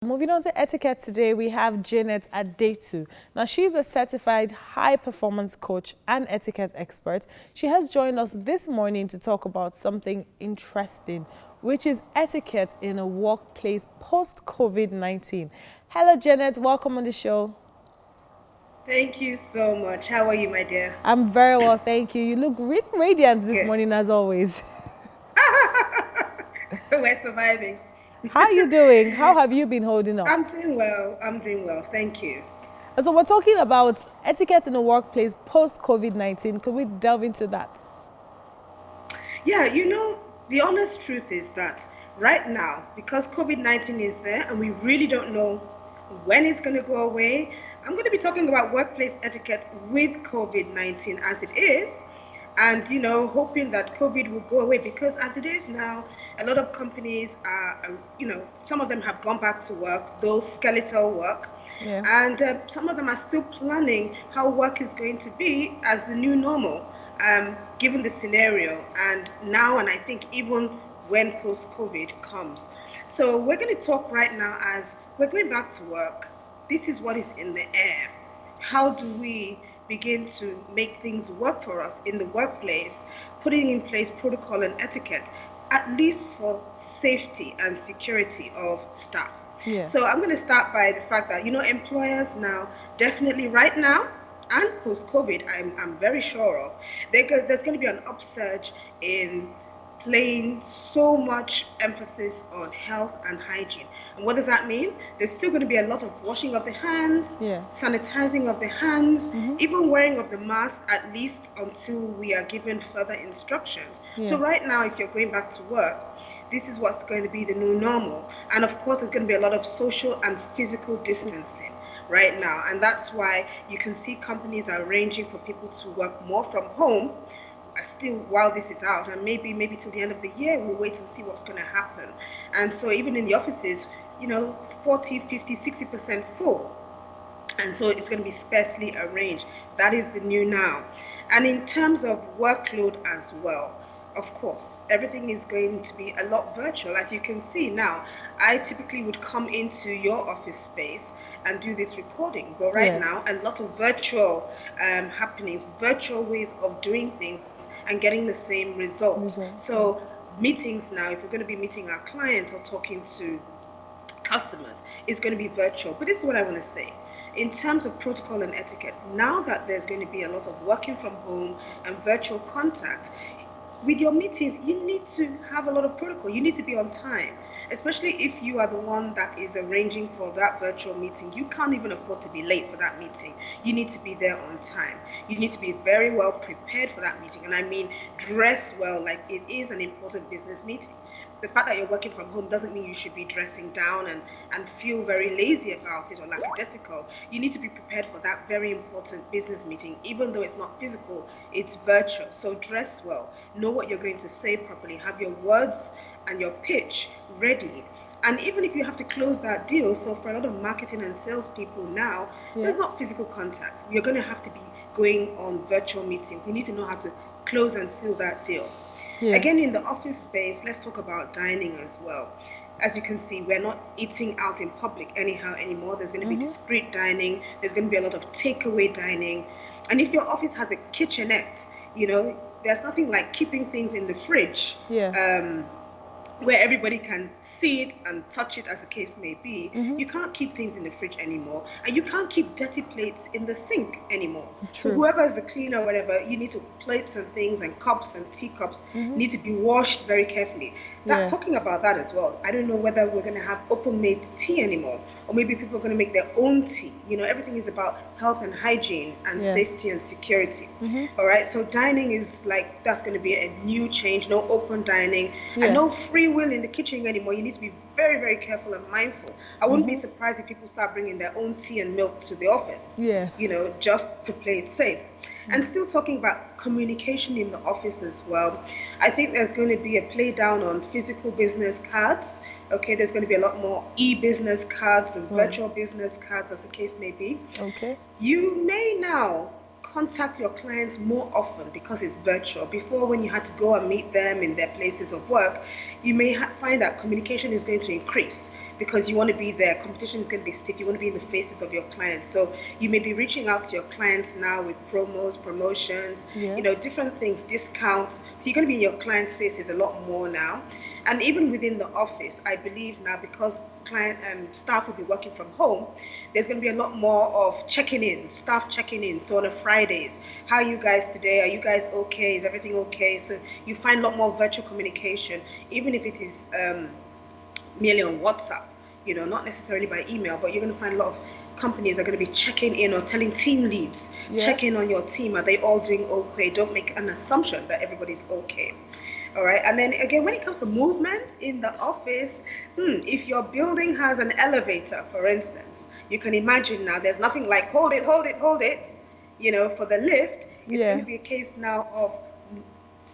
Moving on to etiquette today, we have Janet Adetu. Now, she's a certified high-performance coach and etiquette expert. She has joined us this morning to talk about something interesting, which is etiquette in a workplace post-COVID-19. Hello, Janet. Welcome on the show. Thank you so much. How are you, my dear? I'm very well, thank you. You look radiant this Good. morning, as always. We're surviving. How are you doing? How have you been holding up? I'm doing well. I'm doing well. Thank you. So we're talking about etiquette in the workplace post-COVID-19. Could we delve into that? Yeah, the honest truth is that right now, because COVID-19 is there and we really don't know when it's going to go away, I'm going to be talking about workplace etiquette with COVID-19 as it is, and, hoping that COVID will go away because as it is now, a lot of companies are, some of them have gone back to work, those skeletal work. Yeah. And some of them are still planning how work is going to be as the new normal, given the scenario. And now, and I think even when post-COVID comes. So we're going to talk right now as we're going back to work. This is what is in the air. How do we begin to make things work for us in the workplace, putting in place protocol and etiquette, at least for safety and security of staff? Yes. So I'm going to start by the fact that, employers now, definitely right now and post-COVID, I'm very sure of, there's going to be an upsurge in playing so much emphasis on health and hygiene. And what does that mean? There's still going to be a lot of washing of the hands, Yes. sanitizing of the hands, even wearing of the mask, at least until we are given further instructions. Yes. So right now, if you're going back to work, this is what's going to be the new normal. And of course, there's going to be a lot of social and physical distancing right now. And that's why you can see companies are arranging for people to work more from home still while this is out, and maybe till the end of the year we'll wait and see what's going to happen. And so even in the offices, 40, 50, 60% full, and so it's going to be sparsely arranged. That is the new now. And in terms of workload as well, of course, everything is going to be a lot virtual. As you can see now, I typically would come into your office space and do this recording, but right Yes. now a lot of virtual happenings, virtual ways of doing things and getting the same result. So meetings now, if we're going to be meeting our clients or talking to customers, it's going to be virtual. But this is what I want to say. In terms of protocol and etiquette, now that there's going to be a lot of working from home and virtual contact, with your meetings, you need to have a lot of protocol. You need to be on time, especially if you are the one that is arranging for that virtual meeting. You can't even afford to be late for that meeting. You need to be there on time. You need to be very well prepared for that meeting. And I mean, dress well, like it is an important business meeting. The fact that you're working from home doesn't mean you should be dressing down and feel very lazy about it or lackadaisical. You need to be prepared for that very important business meeting, even though it's not physical, it's virtual. So dress well, know what you're going to say properly, have your words and your pitch ready. And even if you have to close that deal, so for a lot of marketing and sales people now, there's not physical contact. You're going to have to be going on virtual meetings. You need to know how to close and seal that deal. Yes. Again, in the office space, let's talk about dining as well. As you can see, we're not eating out in public anyhow anymore. There's going to be discreet dining. There's going to be a lot of takeaway dining. And if your office has a kitchenette, there's nothing like keeping things in the fridge. Yeah. Where everybody can see it and touch it, as the case may be. You can't keep things in the fridge anymore, and you can't keep dirty plates in the sink anymore. True. So whoever is the cleaner or whatever, you need to plates and things and cups and teacups need to be washed very carefully. Talking about that as well, I don't know whether we're going to have open made tea anymore, or maybe people are going to make their own tea. Everything is about health and hygiene and safety and security. All right, so dining is like, that's going to be a new change. No open dining and no free will in the kitchen anymore. You need to be very, very careful and mindful. I wouldn't be surprised if people start bringing their own tea and milk to the office. Yes. Just to play it safe. And still talking about communication in the office as well, I think there's going to be a play down on physical business cards. Okay, there's going to be a lot more e-business cards and virtual business cards, as the case may be. Okay. You may now contact your clients more often because it's virtual. Before, when you had to go and meet them in their places of work, you may find that communication is going to increase because you want to be there. Competition is going to be stiff. You want to be in the faces of your clients. So you may be reaching out to your clients now with promos, promotions, different things, discounts. So you're going to be in your clients' faces a lot more now. And even within the office, I believe now, because staff will be working from home, there's going to be a lot more of checking in, staff checking in. So on a Fridays, how are you guys today? Are you guys okay? Is everything okay? So you find a lot more virtual communication, even if it is merely on WhatsApp, not necessarily by email, but you're going to find a lot of companies are going to be checking in or telling team leads, check in on your team. Are they all doing okay? Don't make an assumption that everybody's okay. All right. And then again, when it comes to movement in the office, if your building has an elevator, for instance, you can imagine now there's nothing like hold it. For the lift, it's going to be a case now of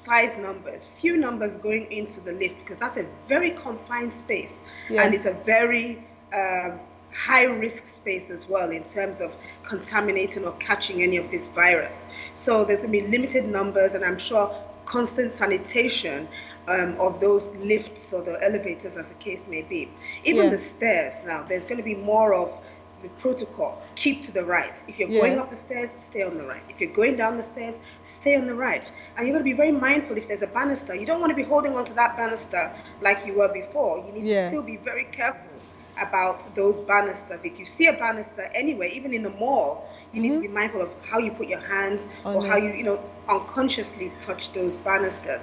size numbers, few numbers going into the lift, because that's a very confined space, and it's a very high risk space as well in terms of contaminating or catching any of this virus. So there's going to be limited numbers, and I'm sure constant sanitation of those lifts or the elevators, as the case may be. Even the stairs now, there's going to be more of the protocol. Keep to the right. If you're going up the stairs, stay on the right. If you're going down the stairs, stay on the right. And you're going to be very mindful if there's a banister. You don't want to be holding onto that banister like you were before. You need to still be very careful about those banisters. If you see a banister anywhere, even in the mall, you need to be mindful of how you put your hands or how you unconsciously touch those banisters.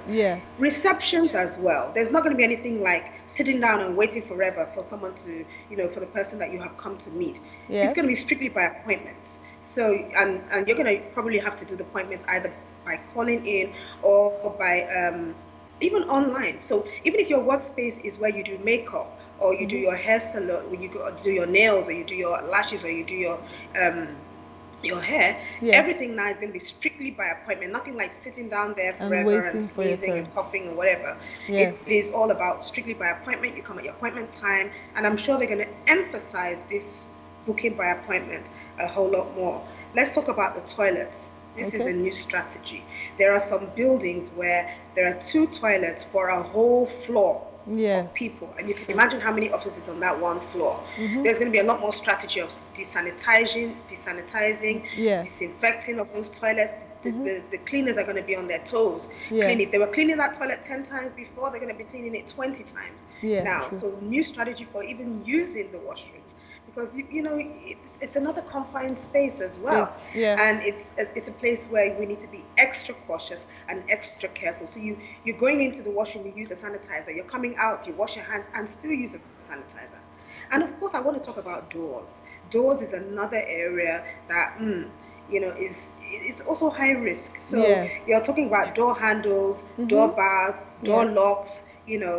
Receptions as well. There's not going to be anything like sitting down and waiting forever for someone to, for the person that you have come to meet. It's going to be strictly by appointment. So, and you're going to probably have to do the appointments either by calling in or by even online. So even if your workspace is where you do makeup, or you do your hair salon, or you do your nails, or you do your lashes, or you do your hair, everything now is going to be strictly by appointment. Nothing like sitting down there forever and sneezing and coughing or whatever. It is all about strictly by appointment. You come at your appointment time, and I'm sure they're going to emphasize this booking by appointment a whole lot more. Let's talk about the toilets. This is a new strategy. There are some buildings where there are 2 toilets for a whole floor of people, and you can imagine how many offices on that one floor. There's going to be a lot more strategy of desanitizing, disinfecting of those toilets. The cleaners are going to be on their toes. If they were cleaning that toilet 10 times before, they're going to be cleaning it 20 times now. So new strategy for even using the washrooms, because it's another confined space as well, and it's a place where we need to be extra cautious and extra careful. So you're going into the washroom, you use a sanitizer. You're coming out, you wash your hands and still use a sanitizer. And of course, I want to talk about doors. Doors is another area that it's also high risk. So you're talking about door handles, door bars, door locks.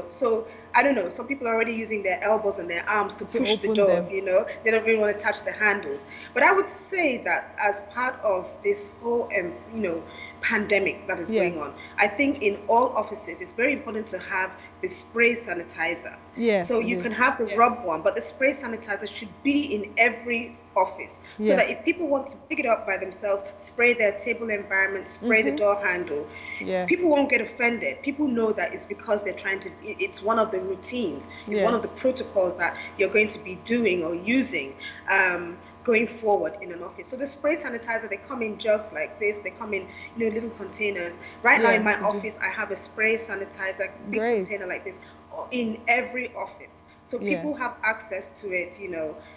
So I don't know, some people are already using their elbows and their arms to push the doors, they don't really want to touch the handles. But I would say that as part of this whole, pandemic that is going on, I think in all offices, it's very important to have the spray sanitizer. So you can have the rub one, but the spray sanitizer should be in every office, so that if people want to pick it up by themselves, spray their table environment, spray the door handle, people won't get offended. People know that it's because they're trying to, it's one of the routines, it's one of the protocols that you're going to be doing or using going forward in an office. So the spray sanitizer, they come in jugs like this, they come in little containers. Right now in my office, I have a spray sanitizer, big container like this in every office. So people have access to it,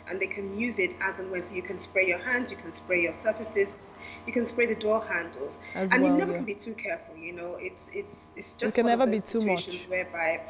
and they can use it as and when. So you can spray your hands, you can spray your surfaces, you can spray the door handles, and you never can be too careful. It's just can one never of those be too situations much. whereby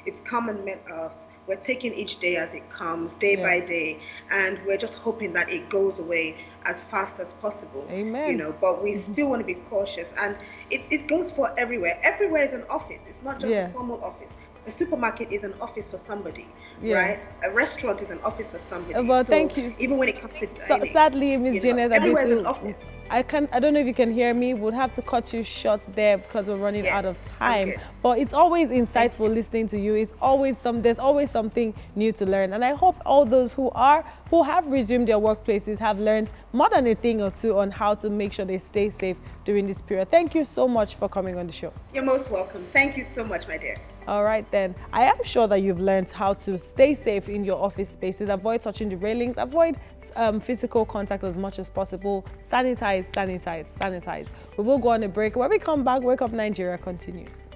it's come and met us. We're taking each day as it comes, day by day, and we're just hoping that it goes away as fast as possible. Amen. But we still want to be cautious, and it goes for everywhere. Everywhere is an office. It's not just a formal office. A supermarket is an office for somebody, right? A restaurant is an office for somebody. Well, thank you. Even when it comes to dining, sadly, Ms. Janet, everywhere is an office. I don't know if you can hear me. We'll have to cut you short there because we're running out of time. But it's always insightful listening to you. There's always something new to learn. And I hope all those who have resumed their workplaces have learned more than a thing or two on how to make sure they stay safe during this period. Thank you so much for coming on the show. You're most welcome. Thank you so much, my dear. All right then. I am sure that you've learned how to stay safe in your office spaces, avoid touching the railings, avoid physical contact as much as possible, sanitize, sanitize, sanitize. We will go on a break. When we come back, Wake Up Nigeria continues.